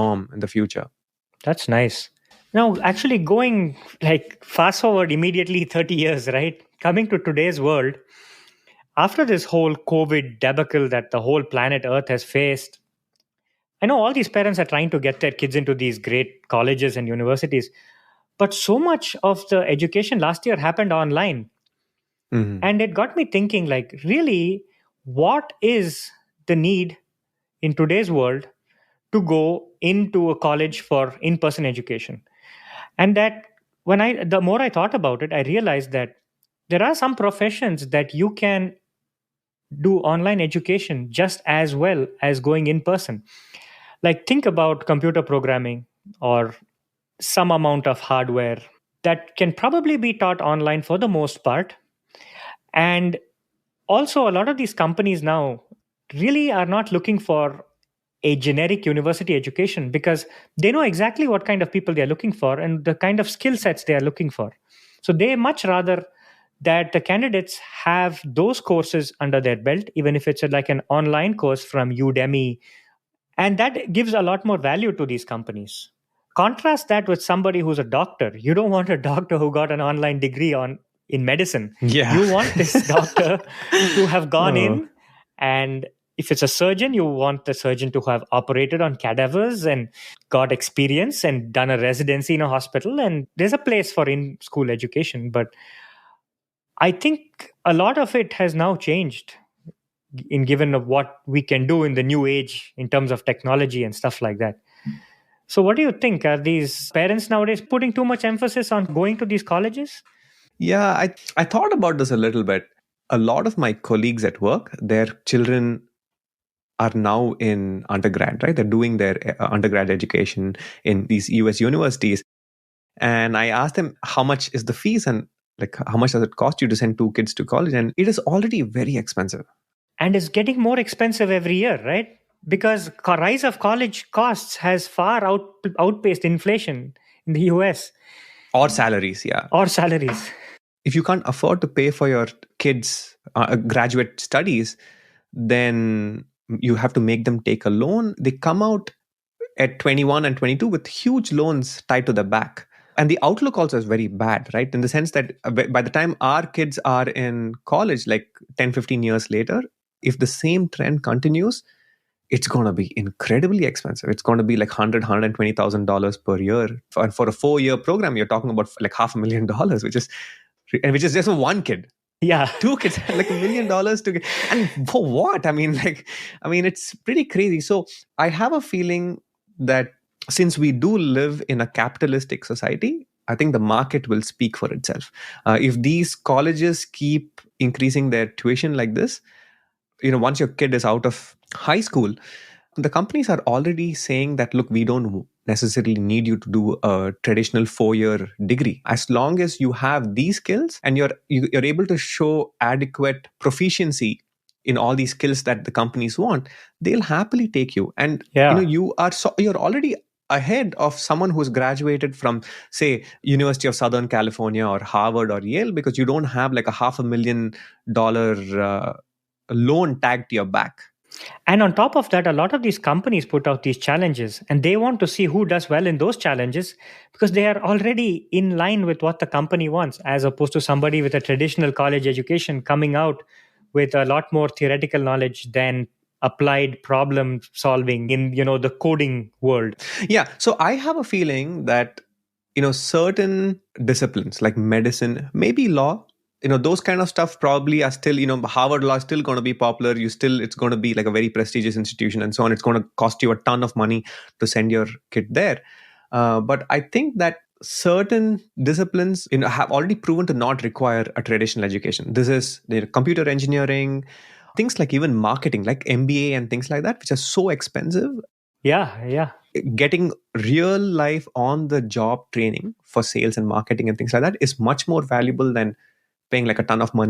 norm in the future. That's nice. Now, actually, going like fast forward immediately 30 years, right? Coming to today's world, after this whole COVID debacle that the whole planet Earth has faced, I know all these parents are trying to get their kids into these great colleges and universities, but so much of the education last year happened online. Mhm. And it got me thinking, like, really, what is the need in today's world to go into a college for in person education? And that the more I thought about it, I realized that there are some professions that you can do online education just as well as going in person. Like, think about computer programming or some amount of hardware that can probably be taught online for the most part. And also, a lot of these companies now really are not looking for a generic university education because they know exactly what kind of people they are looking for and the kind of skill sets they are looking for. So they much rather that the candidates have those courses under their belt, even if it's like an online course from Udemy. And that gives a lot more value to these companies. Contrast that with somebody who's a doctor. You don't want a doctor who got an online degree on in medicine. Yeah. You want this doctor to have gone Oh. in, and if it's a surgeon, you want the surgeon to have operated on cadavers and got experience and done a residency in a hospital. And there's a place for in school education. But I think a lot of it has now changed in given of what we can do in the new age in terms of technology and stuff like that. So what do you think? Are these parents nowadays putting too much emphasis on going to these colleges? Yeah, I thought about this a little bit. A lot of my colleagues at work, their children are now in undergrad, right? They're doing their undergrad education in these US universities. And I asked them, how much is the fees and like how much does it cost you to send two kids to college? And it is already very expensive. And it's getting more expensive every year, right? Because rise of college costs has far outpaced inflation in the US Or salaries, yeah. or salaries. If you can't afford to pay for your kids' graduate studies, then you have to make them take a loan. They come out at 21 and 22 with huge loans tied to their back. And the outlook also is very bad, right? In the sense that by the time our kids are in college, like 10, 15 years later, if the same trend continues, it's going to be incredibly expensive. It's going to be like $120,000 per year. For a 4-year program, you're talking about like $500,000, which is just for one kid. Yeah. Two kids, like $1 million to get, and for what? It's pretty crazy. So I have a feeling that since we do live in a capitalistic society, I think the market will speak for itself. If these colleges keep increasing their tuition like this, once your kid is out of high school, the companies are already saying that, look, we don't necessarily need you to do a traditional 4-year degree. As long as you have these skills and you're able to show adequate proficiency in all these skills that the companies want, they'll happily take you. And Yeah. you're already ahead of someone who's graduated from, say, University of Southern California or Harvard or Yale, because you don't have like a $500,000 loan tagged to your back. And on top of that, a lot of these companies put out these challenges and they want to see who does well in those challenges because they are already in line with what the company wants, as opposed to somebody with a traditional college education coming out with a lot more theoretical knowledge than applied problem solving in the coding world. Yeah. So I have a feeling that, certain disciplines like medicine, maybe law, those kind of stuff probably are still, Harvard law is still going to be popular. It's going to be like a very prestigious institution and so on. It's going to cost you a ton of money to send your kid there. But I think that certain disciplines, have already proven to not require a traditional education. This is computer engineering, things like even marketing, like MBA and things like that, which are so expensive. Yeah, yeah. Getting real life on the job training for sales and marketing and things like that is much more valuable than paying like a ton of money